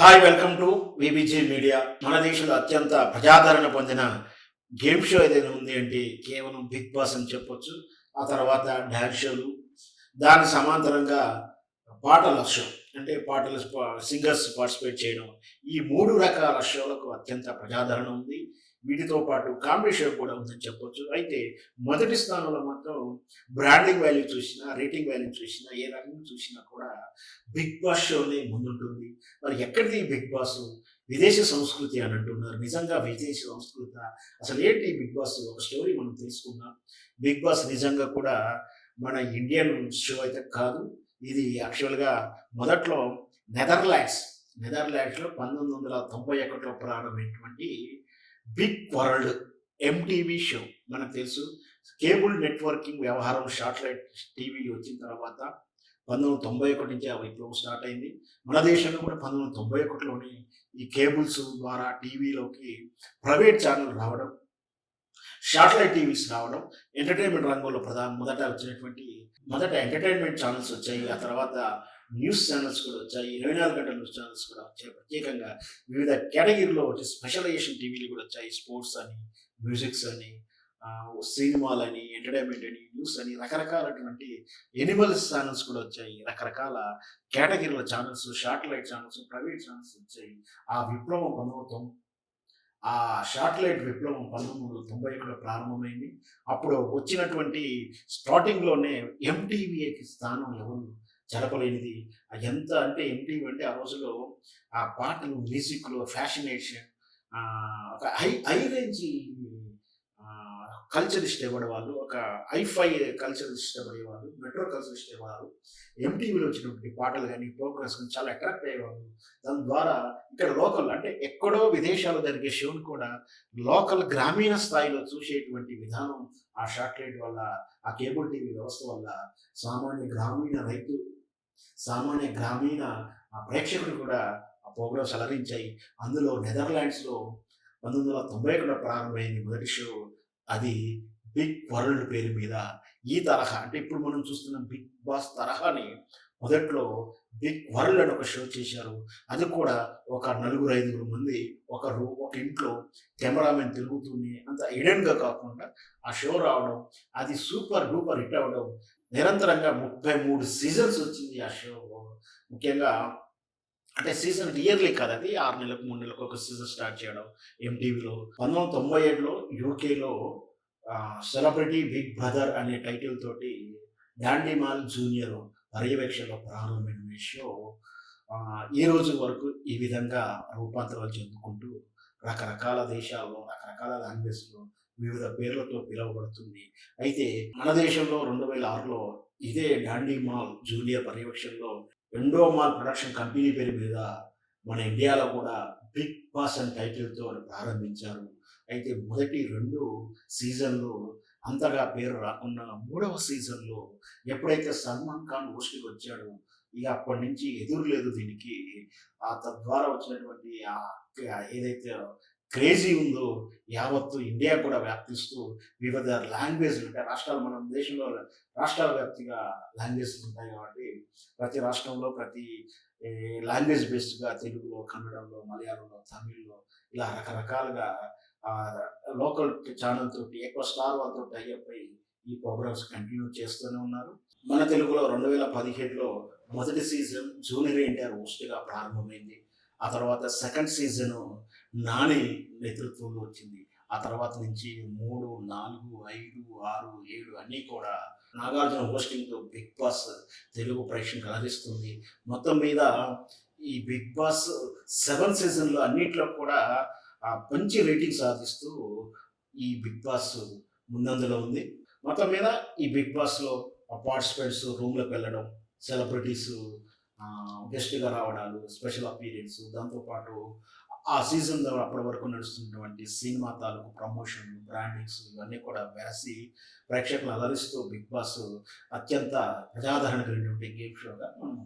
Hi welcome to VBG media. మన దేశంలో అత్యంత ప్రజాదరణ పొందిన గేమ్ షో ఏదైనా ఉంది అంటే కేవలం బిగ్ బాస్ అని చెప్పొచ్చు. ఆ తర్వాత డాన్స్ షోలు, దాని సమాంతరంగా పాటల షో అంటే పాటలు సింగర్స్ పార్టిసిపేట్ చేయడం. ఈ 3 రకాల షోలకు అత్యంత ప్రజాదరణ ఉంది. వీటితో పాటు కామెడీ షో కూడా ఉందని చెప్పొచ్చు. అయితే మొదటి స్థానంలో మాత్రం బ్రాండింగ్ వాల్యూ చూసినా, రేటింగ్ వాల్యూ చూసినా, ఏ రకంగా చూసినా కూడా బిగ్ బాస్ షోనే ముందుంటుంది. మరి ఎక్కడిది ఈ బిగ్ బాస్? విదేశీ సంస్కృతి అని అంటున్నారు. నిజంగా విదేశీ సంస్కృత? అసలు ఏంటి ఈ బిగ్ బాస్? ఒక స్టోరీ మనం తెలుసుకుందాం. బిగ్ బాస్ నిజంగా కూడా మన ఇండియన్ షో అయితే కాదు. ఇది యాక్చువల్‌గా మొదట్లో నెదర్లాండ్స్, నెదర్లాండ్స్‌లో 1991లో ప్రారంభమైనటువంటి బిగ్ వరల్డ్ ఎంటీవీ షో. మనకు తెలుసు కేబుల్ నెట్వర్కింగ్ వ్యవహారం శాటిలైట్ టీవీ వచ్చిన తర్వాత 1991 నుంచి ఆ విప్లవం స్టార్ట్ అయింది. మన దేశంలో కూడా 1991లోనే ఈ కేబుల్స్ ద్వారా టీవీలోకి ప్రైవేట్ ఛానల్ రావడం, శాటిలైట్ టీవీస్ రావడం, ఎంటర్‌టైన్‌మెంట్ రంగంలో మొదట వచ్చినటువంటి మొదట ఎంటర్‌టైన్‌మెంట్ ఛానెల్స్ వచ్చాయి. ఆ తర్వాత న్యూస్ ఛానెల్స్ కూడా వచ్చాయి. 24 గంటల న్యూస్ ఛానెల్స్ కూడా వచ్చాయి. ప్రత్యేకంగా వివిధ కేటగిరీలో వచ్చి స్పెషలైజేషన్ టీవీలు కూడా వచ్చాయి. స్పోర్ట్స్ అని, మ్యూజిక్స్ అని, సినిమాలని, ఎంటర్‌టైన్‌మెంట్ అని, న్యూస్ అని రకరకాలటువంటి ఎనిమల్స్ ఛానెల్స్ కూడా వచ్చాయి. రకరకాల కేటగిరీల channels, satellite channels, private channels వచ్చాయి. ఆ విప్లవం ఆ శాటిలైట్ విప్లవం 1991లో ప్రారంభమైంది. అప్పుడు వచ్చినటువంటి స్టార్టింగ్‌లోనే ఎంటీవీకి స్థానం ఎవరు జరపలేనిది. ఎంత అంటే ఎంటీవీ అంటే ఆ రోజుల్లో ఆ పాటలు, మ్యూజిక్‌లు, ఫ్యాషనేషన్ ఒక హై రేంజ్ కల్చర్ ఇష్టపడేవాళ్ళు. ఒక హైఫై కల్చర్ ఇష్టపడేవాళ్ళు. మెట్రో కల్చర్ ఇష్టపడేవాళ్ళు. ఎంటీవీలో వచ్చినటువంటి పాటలు గాని, ప్రోగ్రామ్స్ గాని చాలా అట్రాక్ట్ అయ్యేవాళ్ళు. దాని ద్వారా ఇక్కడ లోకల్ అంటే ఎక్కడో విదేశాల్లో జరిగే షోని కూడా లోకల్ గ్రామీణ స్థాయిలో చూసేటువంటి విధానం ఆ శాటిలైట్ వల్ల, ఆ కేబుల్ టీవీ వ్యవస్థ వల్ల సామాన్య గ్రామీణ రైతు, సామాన్య గ్రామీణ ప్రేక్షకులు కూడా ఆ ప్రోగ్రామ్స్ అలరించాయి. అందులో నెదర్లాండ్స్‌లో 1991లో ప్రారంభమైంది మొదటి షో. అది బిగ్ వరల్డ్ పేరు మీద ఈ తరహా అంటే ఇప్పుడు మనం చూస్తున్న బిగ్ బాస్ తరహాని మొదట్లో బిగ్ వరల్డ్ అని ఒక షో చేశారు. అది కూడా ఒక నలుగురు, ఐదుగురు మంది ఒక ఇంట్లో కెమెరామెన్ తిరుగుతూనే అంత హిడెన్‌గా కాకుండా ఆ షో రావడం, అది సూపర్ డూపర్ హిట్ అవ్వడం, నిరంతరంగా 33 సీజన్స్ వచ్చింది ఆ షో. ముఖ్యంగా అంటే సీజన్ ఇయర్లీ కాదు, అది 6 నెలలకు, 3 నెలలకు ఒక సీజన్ స్టార్ట్ చేయడం ఎంటీవీలో. 1997లో యూకేలో 'సెలబ్రిటీ బిగ్ బ్రదర్' అనే టైటిల్ తోటి డాండీ మాల్ జూనియర్ పర్యవేక్షణలో ప్రారంభమైన ఈ షో ఈ రోజు వరకు ఈ విధంగా రూపాంతరాలు చెందుకుంటూ రకరకాల దేశాల్లో, రకరకాల లాంగ్వేజ్‌లో వివిధ పేర్లతో పిలువబడుతుంది. అయితే మన దేశంలో 2006లో ఇదే డాండీ మాల్ జూనియర్ పర్యవేక్షణలో ఎండోమాల్ ప్రొడక్షన్ కంపెనీ పేరు మీద మన ఇండియాలో కూడా బిగ్ బాస్ అని టైటిల్‌తో ప్రారంభించారు. అయితే మొదటి 2 సీజన్‌లు అంతగా పేరు రాకున్నా మూడవ సీజన్‌లో ఎప్పుడైతే సల్మాన్ ఖాన్ హోస్ట్‌గా వచ్చాడో ఇగ అప్పటినుంచి ఎదురులేదు దీనికి. తద్వారా వచ్చినటువంటి ఏదైతే క్రేజీ ఉందో యావత్తు ఇండియా కూడా వ్యాప్తిస్తూ వివిధ లాంగ్వేజ్‌లు అంటే రాష్ట్రాలు మన దేశంలో రాష్ట్రాల వ్యాప్తిగా లాంగ్వేజ్‌లు ఉంటాయి కాబట్టి ప్రతి రాష్ట్రంలో ప్రతి లాంగ్వేజ్ బేస్డ్‌గా తెలుగులో, కన్నడంలో, మలయాళంలో, తమిళ్‌లో ఇలా రకరకాలుగా ఆహ్, లోకల్ ఛానెల్ తోటి ఎక్కువ స్టార్ వాళ్ళతో టై అప్ అయ్యి ఈ ప్రోగ్రామ్స్ కంటిన్యూ చేస్తూనే ఉన్నారు. మన తెలుగులో 2017లో మొదటి సీజన్ జూనియర్ ఎన్టీఆర్ హోస్ట్‌గా ప్రారంభమైంది. ఆ తర్వాత సెకండ్ సీజను నాని నేతృత్వంలో వచ్చింది. ఆ తర్వాత నుంచి 3, 4, 5, 6, 7 అన్నీ కూడా నాగార్జున హోస్టింగ్‌తో బిగ్ బాస్ తెలుగు ప్రేక్షకులను అలరిస్తుంది. మొత్తం మీద ఈ బిగ్ బాస్ 7 సీజన్‌లో అన్నిట్లో కూడా మంచి రేటింగ్ సాధిస్తూ ఈ బిగ్ బాస్ ముందంజలో ఉంది. మొత్తం మీద ఈ బిగ్ బాస్‌లో పార్టిసిపెంట్స్ రూమ్‌లోకి వెళ్ళడం, సెలబ్రిటీస్ గెస్ట్‌గా రావడాలు, స్పెషల్ అపియరెన్స్, దాంతో పాటు ఆ సీజన్ అప్పటి వరకు నడుస్తున్నటువంటి సినిమా తాలూకు ప్రమోషన్‌లు, బ్రాండింగ్స్ ఇవన్నీ కూడా వెరసి ప్రేక్షకులను అలరిస్తూ బిగ్ బాస్ అత్యంత ప్రజాదరణ కలిగినటువంటి గేమ్ షోగా మనం